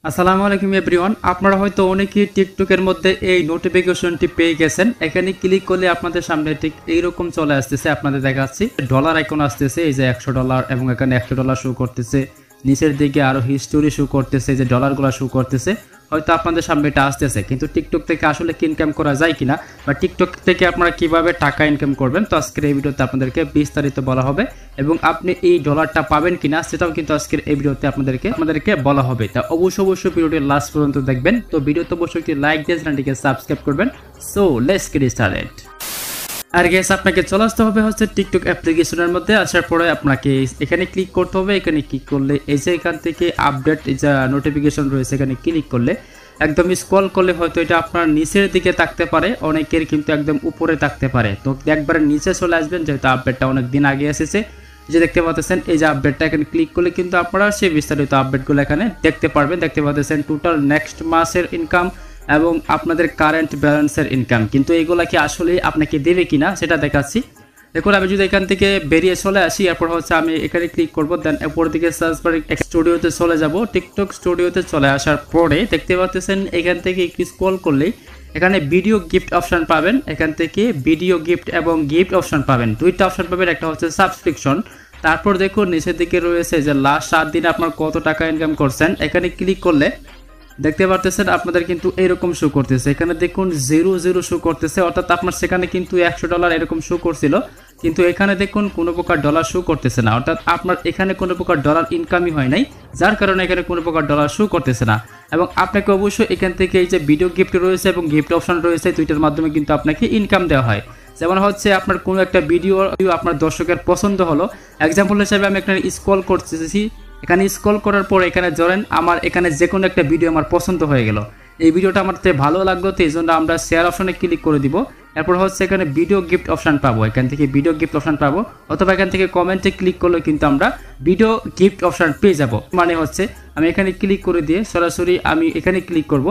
আসসালামু আলাইকুম এভরিওয়ান। আপনারা হয়তো অনেকেই টিকটকের মধ্যে এই নোটিফিকেশনটি পেয়ে গেছেন। এখানে ক্লিক করলে আপনাদের সামনে ঠিক এইরকম চলে আসতেছে। আপনাদের দেখাচ্ছি ডলার আইকন আসতেছে, এই যে $100 এবং এখানে $100 শো করতেছে। নিচের দিকে আরো হিস্টোরি শো করতেছে, যে ডলারগুলো শো করতেছে। হয়তো আপনাদের সামনে এটা আসতেছে, কিন্তু টিকটক থেকে আসলে কি ইনকাম করা যায় কিনা বা টিকটক থেকে আপনারা কিভাবে টাকা ইনকাম করবেন, তো আজকের এই ভিডিওতে আপনাদেরকে বিস্তারিত বলা হবে এবং আপনি এই ডলারটা পাবেন কিনা সেটাও কিন্তু আজকের এই ভিডিওতে আপনাদেরকে বলা হবে। তা অবশ্যই ভিডিওটি লাস্ট পর্যন্ত দেখবেন। তো ভিডিওতে অবশ্যই একটি লাইক দিয়ে চ্যানেলটিকে সাবস্ক্রাইব করবেন। So let's get started. আর গ্যাস আপনাকে চলে আসতে হবে হচ্ছে টিকটক অ্যাপ্লিকেশনের মধ্যে। আসার পরে আপনাকে এখানে ক্লিক করতে হবে। এখানে ক্লিক করলে এই যে এখান থেকে আপডেট যা নোটিফিকেশন রয়েছে এখানে ক্লিক করলে একদম স্ক্রল করলে হয়তো এটা আপনার নিচের দিকে থাকতে পারে, অনেকের কিন্তু একদম উপরে থাকতে পারে। তো একবারে নিচে চলে আসবেন, যেহেতু আপডেটটা অনেক দিন আগে এসেছে। যে দেখতে পাচ্ছেন এই যে আপডেটটা, এখানে ক্লিক করলে কিন্তু আপনারা সেই বিস্তারিত আপডেটগুলো এখানে দেখতে পারবেন। দেখতে পাচ্ছেন টোটাল নেক্সট মাসের ইনকাম এবং আপনাদের কারেন্ট ব্যালেন্সের ইনকাম, কিন্তু এইগুলা কি আসলে আপনাকে দেবে কিনা সেটা দেখাচ্ছি। দেখুন আমি যদি এখান থেকে বেরিয়ে চলে আসি, এরপর হচ্ছে আমি এখানে ক্লিক করবো, দেন উপর দিকে সার্চ বারে স্টুডিওতে চলে যাব। টিকটক স্টুডিওতে চলে আসার পরে দেখতে পাচ্ছেন এখান থেকে একটু স্ক্রল করলেই এখানে ভিডিও গিফট অপশন পাবেন। এখান থেকে ভিডিও গিফট এবং গিফট অপশন পাবেন, দুইটা অপশন পাবেন। একটা হচ্ছে সাবস্ক্রিপশন, তারপর দেখুন নিচের দিকে রয়েছে যে লাস্ট 7 দিনে আপনার কত টাকা ইনকাম করছেন। এখানে ক্লিক করলে দেখতে পারতেছেন আপনাদের কিন্তু এরকম শো করতেছে। এখানে দেখুন 0 শো করতেছে, অর্থাৎ আপনার সেখানে কিন্তু $100 এরকম শো করছিল, কিন্তু এখানে দেখুন কোনো প্রকার ডলার শো করতেছে না, অর্থাৎ আপনার এখানে কোনো প্রকার ডলার ইনকামই হয় নাই, যার কারণে এখানে কোনো প্রকার ডলার শো করতেছে না। এবং আপনাকে অবশ্যই এখান থেকে এই যে ভিডিও গিফট রয়েছে এবং গিফট অপশন রয়েছে, দুইটার মাধ্যমে কিন্তু আপনাকে ইনকাম দেওয়া হয়। যেমন হচ্ছে আপনার কোনো একটা ভিডিও আপনার দর্শকের পছন্দ হলো, এক্সাম্পল হিসেবে আমি এখানে স্ক্রল করতেছি। এখানে স্ক্রল করার পর এখানে ধরেন আমার এখানে যে কোনো একটা ভিডিও আমার পছন্দ হয়ে গেল, এই ভিডিওটা আমার ভালো লাগলো, তো এই জন্য আমরা শেয়ার অপশনে ক্লিক করে দিব। এরপর হচ্ছে এখানে ভিডিও গিফট অপশন পাবো, এখান থেকে ভিডিও গিফট অপশন পাবো, অথবা এখান থেকে কমেন্টে ক্লিক করলে কিন্তু আমরা ভিডিও গিফট অপশন পেয়ে যাব। মানে হচ্ছে আমি এখানে ক্লিক করে দিয়ে সরাসরি আমি এখানে ক্লিক করব,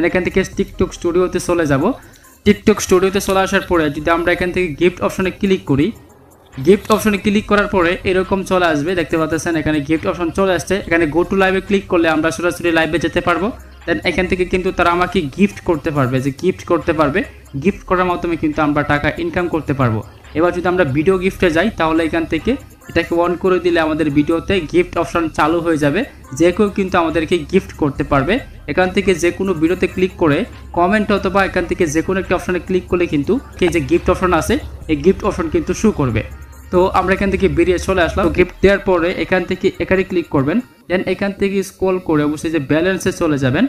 এখান থেকে টিকটক স্টুডিওতে চলে যাব। টিকটক স্টুডিওতে চলে আসার পরে যদি আমরা এখান থেকে গিফট অপশনে ক্লিক করি, গিফট অপশনে ক্লিক করার পরে এরকম চলে আসবে। দেখতে পাচ্ছেন এখানে গিফট অপশন চলে আসছে। এখানে গো টু লাইভে ক্লিক করলে আমরা সরাসরি লাইভে যেতে পারবো। দেন এখান থেকে কিন্তু তারা আমাকে গিফট করতে পারবে, যে গিফট করতে পারবে, গিফট করার মাধ্যমে কিন্তু আমরা টাকা ইনকাম করতে পারবো। এবার যদি আমরা ভিডিও গিফটে যাই, তাহলে এখান থেকে এটাকে অন করে দিলে আমাদের ভিডিওতে গিফট অপশন চালু হয়ে যাবে, যে কেউ কিন্তু আমাদেরকে গিফট করতে পারবে। এখান থেকে যে কোনো ভিডিওতে ক্লিক করে কমেন্ট অথবা এখান থেকে যে কোনো একটা অপশনে ক্লিক করলে কিন্তু যে গিফট অপশন আছে এই গিফট অপশন কিন্তু শো করবে। তো আমরা এখান থেকে বেরিয়ে চলে আসলাম। গিফট দেওয়ার পরে এখান থেকে এখানে ক্লিক করবেন, দেন এখান থেকে স্ক্রল করে অবশ্যই যে ব্যালেন্সে চলে যাবেন।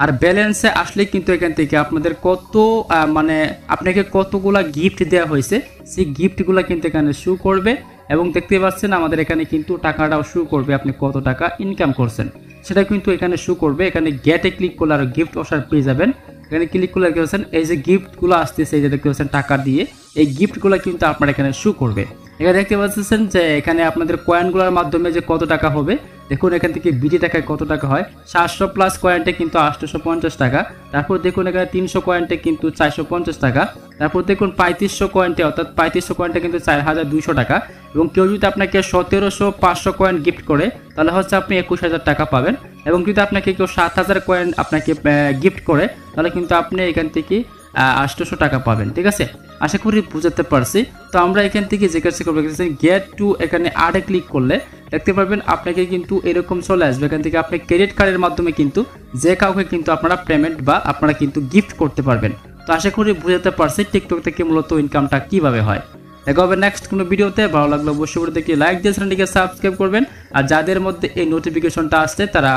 আর ব্যালেন্সে আসলে কিন্তু এখান থেকে আপনাদের কত মানে আপনাকে কতগুলা গিফট দেওয়া হয়েছে সেই গিফটগুলো কিন্তু এখানে শো করবে। এবং দেখতে পাচ্ছেন আমাদের এখানে কিন্তু টাকাটাও শো করবে, আপনি কত টাকা ইনকাম করছেন সেটা কিন্তু এখানে শো করবে। এখানে গেটে ক্লিক করলে আর গিফট অপশন পেয়ে যাবেন। এখানে ক্লিক করলে দেখতে পাচ্ছেন এই যে গিফটগুলো আসতেছে, এই যে দেখতে পাচ্ছেন টাকা দিয়ে, এই গিফটগুলো কিন্তু আপনার এখানে শো করবে। এখানে দেখতে পাচ্ছেন যে এখানে আপনাদের কয়েনগুলোর মাধ্যমে যে কত টাকা হবে, দেখুন এখান থেকে বিটি টাকায় কত টাকা হয়। 700 প্লাস কয়েন্টে কিন্তু 850 টাকা। তারপর দেখুন এখানে 300 কয়েন্টে কিন্তু 450 টাকা। তারপর দেখুন 3500 কয়েন্টে, অর্থাৎ 3500 কয়েন্টে কিন্তু 4200 টাকা। এবং কেউ যদি আপনাকে 1700 500 কয়েন গিফট করে, তাহলে হচ্ছে আপনি 21000 টাকা পাবেন। এবং যদি আপনাকে কেউ 7000 কয়েন আপনাকে গিফট করে, তাহলে কিন্তু আপনি এখান থেকে 800 টাকা পাবেন। ঠিক আছে, আশা করি বুঝাতে পারছি। তো আমরা এখান থেকে যে কাজটা করবো, গেট টু এখানে আডে ক্লিক করলে দেখতে পারবেন আপনাকে কিন্তু এরকম চলে আসবে। এখান থেকে আপনি ক্রেডিট কার্ডের মাধ্যমে কিন্তু যে কাউকে কিন্তু আপনারা পেমেন্ট বা আপনারা কিন্তু গিফট করতে পারবেন। তো আশা করি বুঝাতে পারছি টিকটক থেকে মূলত ইনকামটা কিভাবে হয়। দেখা হবে নেক্সট কোনো ভিডিওতে। ভালো লাগলো অবশ্যই দেখি লাইক দিয়ে চ্যানেলটিকে সাবস্ক্রাইব করবেন। আর যাদের মধ্যে এই নোটিফিকেশনটা আসছে তারা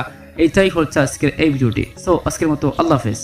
এইটাই হচ্ছে আজকের এই ভিডিওটি। সো আজকের মতো আল্লাহ হাফেজ।